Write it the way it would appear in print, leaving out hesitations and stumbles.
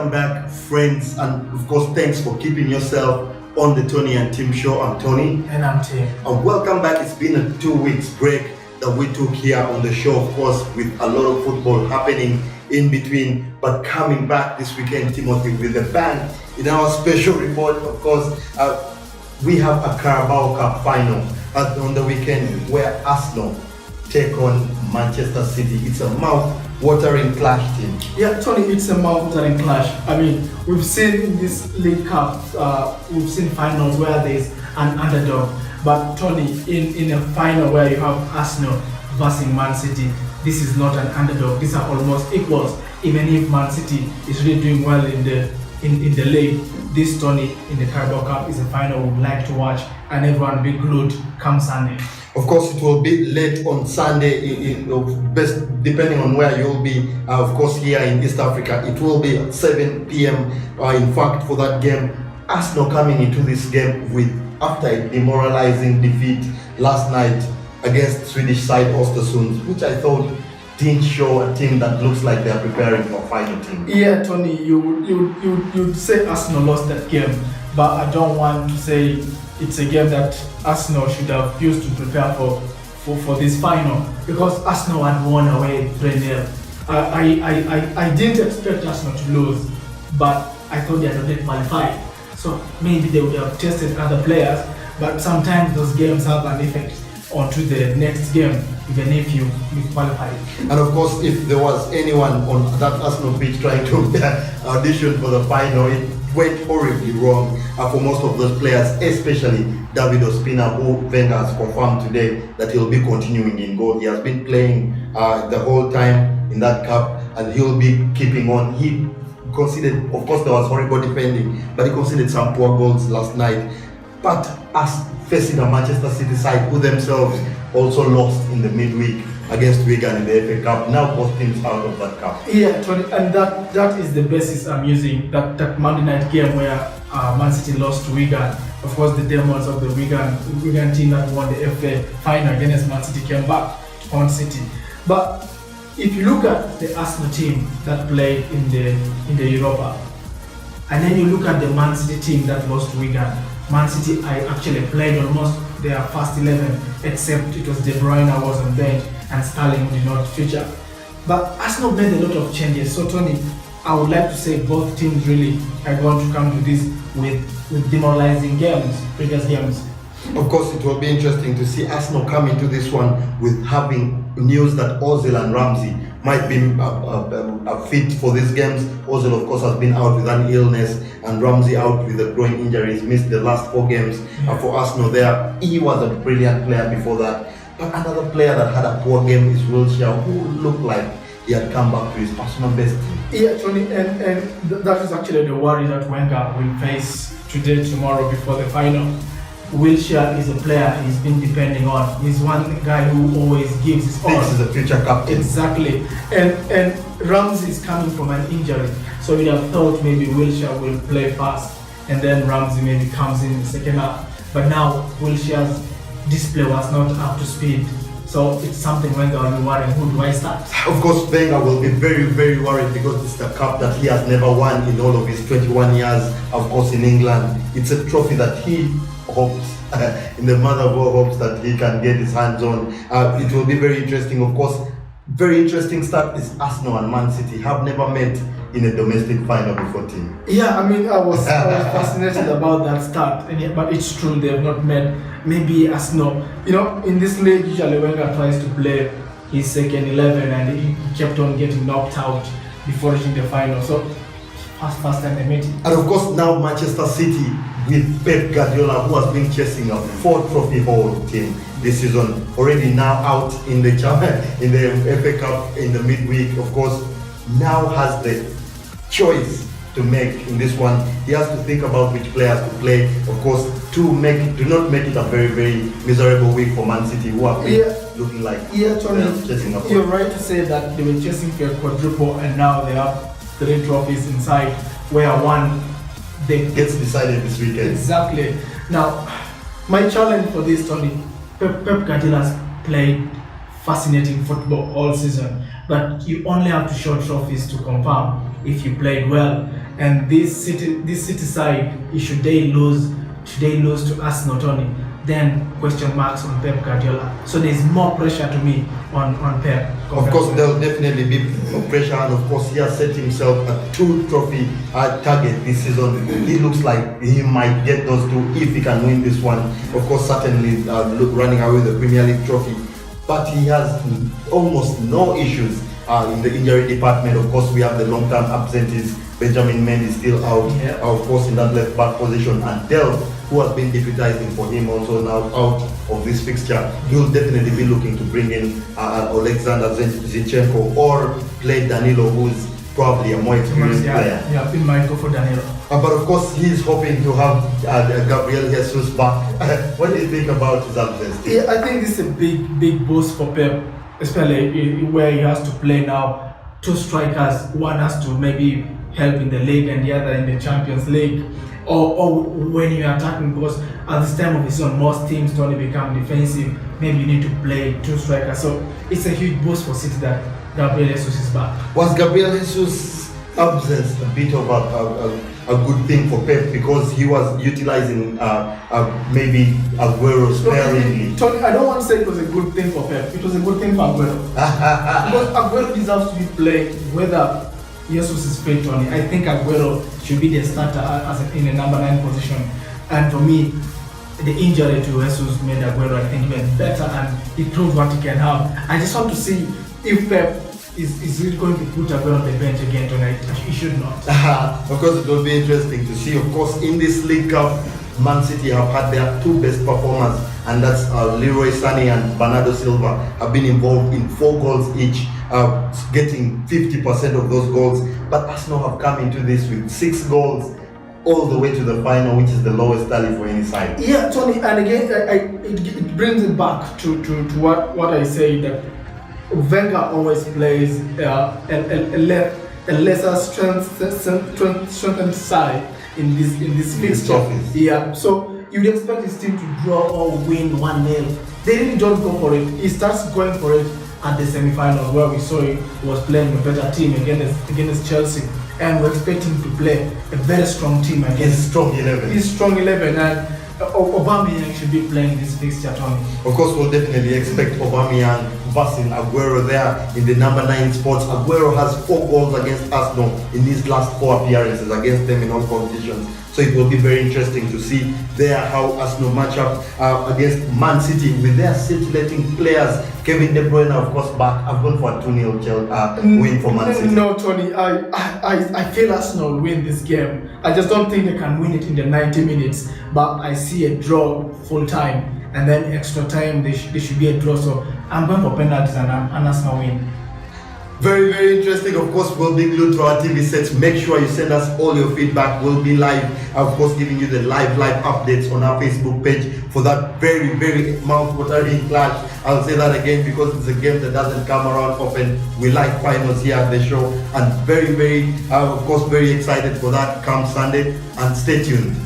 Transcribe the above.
welcome back, friends, and of course, thanks for keeping yourself on the Tonny and Tim show. I'm Tonny. And I'm Tim. And welcome back. It's been a 2 weeks break that we took here on the show, of course, with a lot of football happening in between, but coming back this weekend, Timothy, with a bang. In our special report, of course, we have a Carabao Cup final on the weekend where Arsenal take on Manchester City. It's a mouth-watering clash, team. Yeah, Tony, it's a mouth-watering clash. I mean, we've seen in this League Cup, we've seen finals where there's an underdog. But Tony, in a final where you have Arsenal versus Man City, this is not an underdog. These are almost equals. Even if Man City is really doing well in the league, this Tony in the Carabao Cup is a final we would like to watch, and everyone will be glued come Sunday. Of course, it will be late on Sunday, best depending on where you'll be. Of course, here in East Africa, it will be at 7 p.m. In fact, for that game, Arsenal coming into this game after a demoralizing defeat last night against Swedish side Östersund, which I thought didn't show a team that looks like they are preparing for a final team. Yeah, Tony, you'd say Arsenal lost that game, but I don't want to say it's a game that Arsenal should have used to prepare for this final, because Arsenal had won away 3-0. I didn't expect Arsenal to lose, but I thought they had already qualified. So maybe they would have tested other players, but sometimes those games have an effect onto the next game, even if you qualify. And of course, if there was anyone on that Arsenal pitch trying to audition for the final, it went horribly wrong for most of those players, especially David Ospina, who Wenger has confirmed today that he'll be continuing in goal. He has been playing the whole time in that cup, and he'll be keeping on. He conceded, of course, there was horrible defending, but he conceded some poor goals last night. But us facing a Manchester City side who themselves also lost in the midweek against Wigan in the FA Cup. Now both teams out of that cup. Yeah, Tony, and that is the basis I'm using. That Monday night game where Man City lost to Wigan. Of course, the demons of the Wigan team that won the FA final against Man City came back to Man City. But if you look at the Arsenal team that played in the Europa, and then you look at the Man City team that lost to Wigan, Man City I actually played almost their first 11, except it was De Bruyne was on bench and Sterling did not feature. But Arsenal made a lot of changes. So Tony, I would like to say both teams really are going to come to this with demoralizing games, previous games. Of course, it will be interesting to see Arsenal come into this one with having news that Ozil and Ramsey might be fit for these games. Ozil, of course, has been out with an illness, and Ramsey out with a groin injury. He's missed the last 4 games for Arsenal there. He was a brilliant player before that. But another player that had a poor game is Wilshere, who looked like he had come back to his personal best. Yeah, Tony, and that is actually the worry that Wenger will face today, tomorrow, before the final. Wilshere is a player he's been depending on. He's one guy who always gives his all. This is a future captain. Exactly. And Ramsey is coming from an injury. So you'd have thought maybe Wilshere will play fast and then Ramsey maybe comes in the second half. But now Wilshere's display was not up to speed. So it's something Wenger will be worrying, who do I start? Of course, Wenger will be very, very worried because it's the cup that he has never won in all of his 21 years, of course, in England. It's a trophy that he hopes, in the mother of all hopes, that he can get his hands on. It will be very interesting, of course. Very interesting start is Arsenal and Man City have never met in a domestic final before, team. Yeah, I mean, I was fascinated about that start, but it's true they have not met. Maybe Arsenal, in this league, usually Wenger tries to play his second 11, and he kept on getting knocked out before reaching the final. So first time they met. And of course, now Manchester City with Pep Guardiola, who has been chasing a 4-trophy haul team this season, already now out in the FA Cup in the midweek. Of course, now has the choice to make in this one. He has to think about which players to play, of course, to not make it a very, very miserable week for Man City, who have been looking like Tony, chasing up. You're right to say that they were chasing for a quadruple, and now they have 3 trophies inside, where one gets decided this weekend. Exactly. Now, my challenge for this, Tony, Pep Guardiola has played fascinating football all season, but you only have to show trophies to confirm if you played well. And this City side, should they lose to Arsenal, Tony, then question marks on Pep Guardiola. So there's more pressure to me on Pep. Of course, there'll definitely be pressure, and of course, he has set himself a 2 trophy target this season. He looks like he might get those 2 if he can win this one. Of course, certainly running away with the Premier League trophy, but he has almost no issues in the injury department. Of course, we have the long-term absentees. Benjamin Mendy is still out, of course, in that left back position, and Delph, who has been deputizing for him, also now out of this fixture. He'll definitely be looking to bring in Alexander Zinchenko or play Danilo, who's probably a more experienced player. Yeah, he might go for Danilo. But of course, he's hoping to have Gabriel Jesus back. What do you think about his absence? Yeah, I think this is a big boost for Pep, especially where he has to play now 2 strikers. One has to maybe help in the league and the other in the Champions League, or when you're attacking, because at this time of the season most teams don't become defensive. Maybe you need to play 2 strikers, so it's a huge boost for City that Gabriel Jesus is back. Was Gabriel Jesus' absence a bit of a good thing for Pep, because he was utilizing maybe Aguero sparingly? Tony, I don't want to say it was a good thing for Pep. It was a good thing for Aguero. Because Aguero deserves to be playing whether Jesus is fit, Tony. I think Aguero should be the starter in the number 9 position. And for me, the injury to Jesus made Aguero, I think, even better, and he proved what he can have. I just want to see if Pep is really going to put Aguero on the bench again tonight. He should not. Of course, it will be interesting to see. Of course, in this League Cup, Man City have had their 2 best performers, and that's Leroy Sané and Bernardo Silva have been involved in 4 goals each, getting 50% of those goals. But Arsenal have come into this with 6 goals, all the way to the final, which is the lowest tally for any side. Yeah, Tony, and again, it brings it back to what I say, that Wenger always plays a lesser strengthened side in this fixture. Yeah, so you'd expect his team to draw or win 1-0. They really don't go for it. He starts going for it at the semi-final, where we saw he was playing a better team against Chelsea, and we're expecting to play a very strong team against strong 11. He's strong 11, and Aubameyang should be playing this fixture, Tony. Of course, we'll definitely expect Aubameyang versus Aguero there in the number 9 spots. Aguero has 4 goals against Arsenal in his last 4 appearances against them in all competitions. So it will be very interesting to see there how Arsenal match up against Man City with their scintillating players. Kevin De Bruyne, of course, back. I've gone for a 2-0 win for Man City. No, Tony, I feel Arsenal win this game. I just don't think they can win it in the 90 minutes. But I see a draw full time, and then extra time they should be a draw. So I'm going for penalties and Arsenal win. Very, very interesting. Of course, we'll be glued to our TV sets. Make sure you send us all your feedback. We'll be live, of course, giving you the live updates on our Facebook page for that very, very mouth-watering clash. I'll say that again because it's a game that doesn't come around often. We like finals here at the show, and very, very, of course, very excited for that come Sunday. And stay tuned.